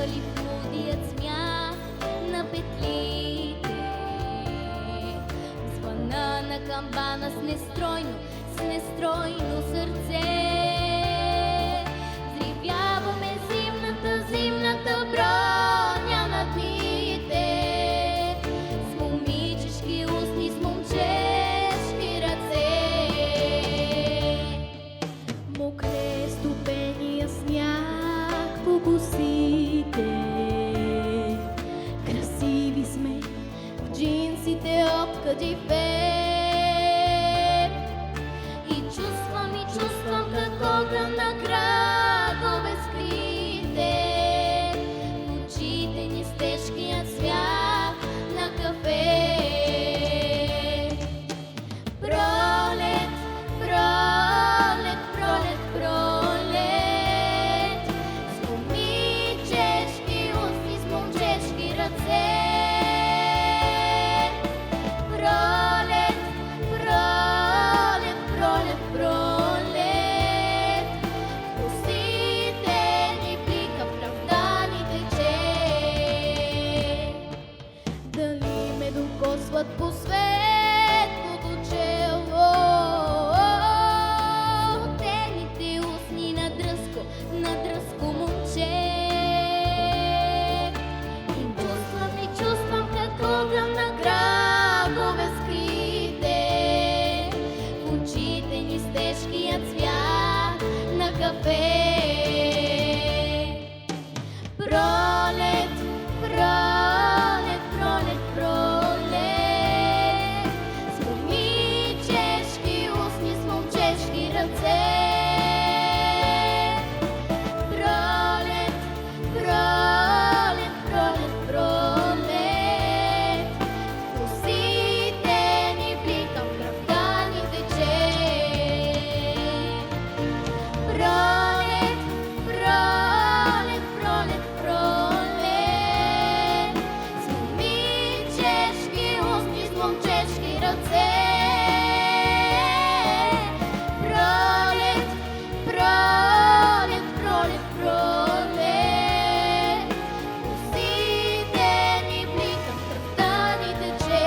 вали в лудият смях на петлите. Звъна на камбана с нестройно сърце. Взривяваме зимната броня на дните. С момичешки устни, с момчешки ръце. Мокре стопения сняг по косите. Красиви сме в джинсите обкъди фен. И чувствам като гръм на кръгове скрите. В очите ни с тежкия цвят на кафе. Пролет, пролет, пролет, пролет. С момичешки устни, с момчешки ръце. Пролет, пролет, пролет, пролет. Косите ни блика в кафтаните че. Дали ме докосват по светлото чело. Студените устни на дръзко момче. И чувствам като гръм на кръгове скрите. В очите ни с тежкия цвят на кафе. Пролет, пролет, пролет, пролет. С момичешки устни, с момчешки ръце. Пролет, пролет, пролет, пролет. Косите ни блика в кафтаните че. Пролет, пролет, пролет, пролет. С момичешки устни, с момчешки ръце. Пролет, пролет, пролет, пролет. Косите ни блика в кафтаните че.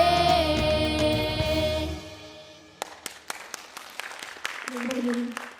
Благодаря.